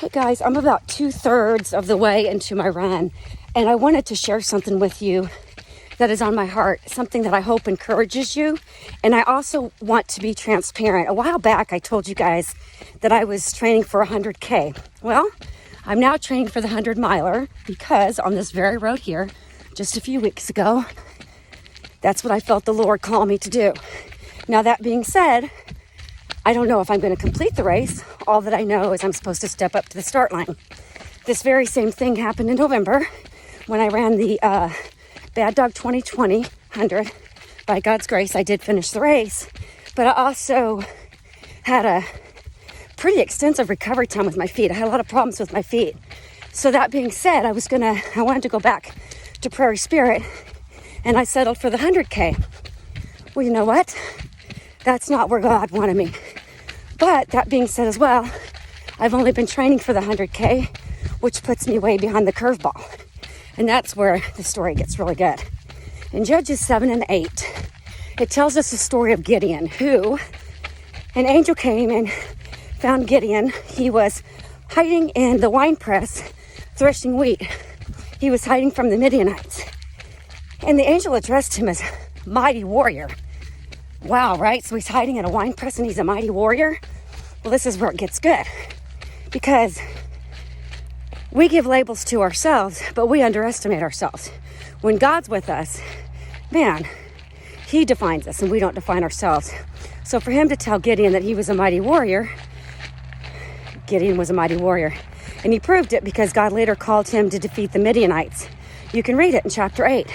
Hey guys, I'm about 2/3 of the way into my run, and I wanted to share something with you that is on my heart, something that I hope encourages you. And I also want to be transparent. A while back, I told you guys that I was training for 100K. Well, I'm now training for the 100 miler because on this very road here, just a few weeks ago, that's what I felt the Lord call me to do. Now, that being said, I don't know if I'm going to complete the race. All that I know is I'm supposed to step up to the start line. This very same thing happened in November when I ran the Bad Dog 2020 100. By God's grace, I did finish the race, but I also had a pretty extensive recovery time with my feet. I had a lot of problems with my feet. So that being said, I wanted to go back to Prairie Spirit, and I settled for the 100K. Well, you know what? That's not where God wanted me. But that being said as well, I've only been training for the 100K, which puts me way behind the curveball. And that's where the story gets really good. In Judges 7 and 8, it tells us the story of Gideon, who an angel came and found Gideon. He was hiding in the wine press, threshing wheat. He was hiding from the Midianites. And the angel addressed him as mighty warrior. Wow, right? So he's hiding in a wine press and he's a mighty warrior. Well, this is where it gets good. Because we give labels to ourselves, but we underestimate ourselves. When God's with us, man, he defines us and we don't define ourselves. So for him to tell Gideon that he was a mighty warrior, Gideon was a mighty warrior. And he proved it because God later called him to defeat the Midianites. You can read it in chapter 8.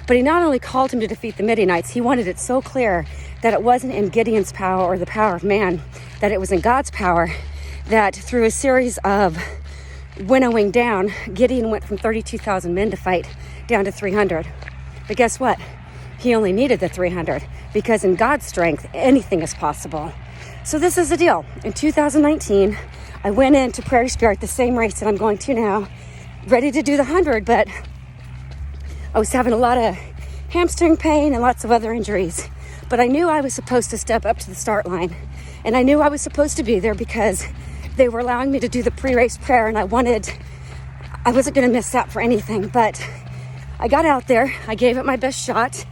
But he not only called him to defeat the Midianites, he wanted it so clear that it wasn't in Gideon's power or the power of man, that it was in God's power, that through a series of winnowing down, Gideon went from 32,000 men to fight down to 300. But guess what? He only needed the 300 because in God's strength, anything is possible. So this is the deal. In 2019, I went into Prairie Spirit, the same race that I'm going to now, ready to do the 100, but I was having a lot of hamstring pain and lots of other injuries. But I knew I was supposed to step up to the start line. And I knew I was supposed to be there because they were allowing me to do the pre-race prayer, and I wasn't going to miss that for anything. But I got out there, I gave it my best shot.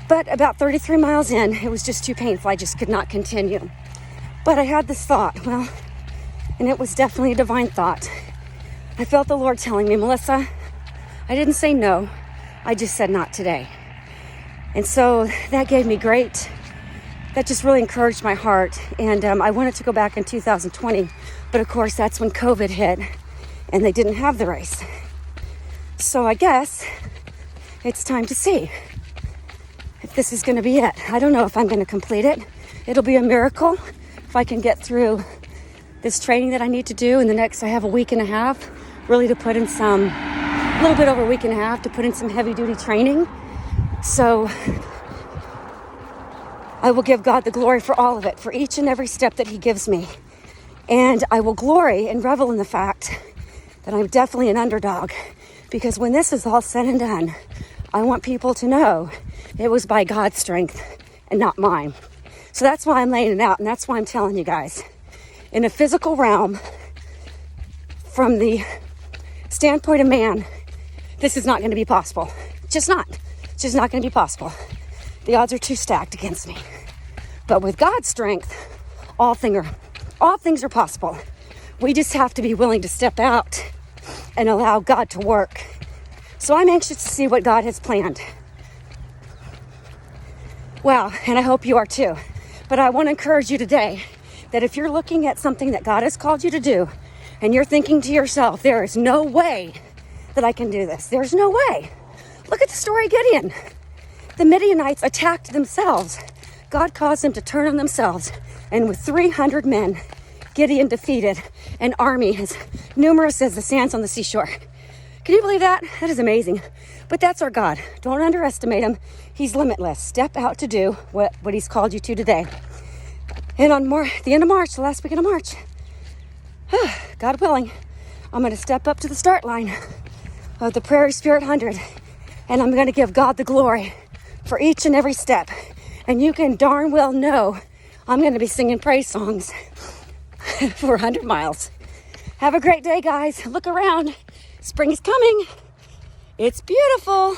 But about 33 miles in, it was just too painful. I just could not continue. But I had this thought, and it was definitely a divine thought. I felt the Lord telling me, Melissa, I didn't say no. I just said not today. And so that gave me that just really encouraged my heart. And I wanted to go back in 2020. But of course, that's when COVID hit and they didn't have the race. So I guess it's time to see if this is going to be it. I don't know if I'm going to complete it. It'll be a miracle if I can get through this training that I need to do. I have a week and a half really to put in a little bit over a week and a half to put in some heavy duty training. So I will give God the glory for all of it, for each and every step that he gives me. And I will glory and revel in the fact that I'm definitely an underdog, because when this is all said and done, I want people to know it was by God's strength and not mine. So that's why I'm laying it out, and that's why I'm telling you guys. In a physical realm, from the standpoint of man, this is not going to be possible. Just not. It's just not going to be possible. The odds are too stacked against me. But with God's strength, all things are possible. We just have to be willing to step out and allow God to work. So I'm anxious to see what God has planned. Wow, and I hope you are too. But I want to encourage you today that if you're looking at something that God has called you to do, and you're thinking to yourself, there is no way that I can do this. There's no way. Look at the story of Gideon. The Midianites attacked themselves. God caused them to turn on themselves. And with 300 men, Gideon defeated an army as numerous as the sands on the seashore. Can you believe that? That is amazing. But that's our God. Don't underestimate him. He's limitless. Step out to do what he's called you to today. And on the end of March, the last weekend of March, God willing, I'm going to step up to the start line of the Prairie Spirit 100. And I'm going to give God the glory for each and every step. And you can darn well know I'm going to be singing praise songs for 100 miles. Have a great day, guys. Look around. Spring is coming. It's beautiful.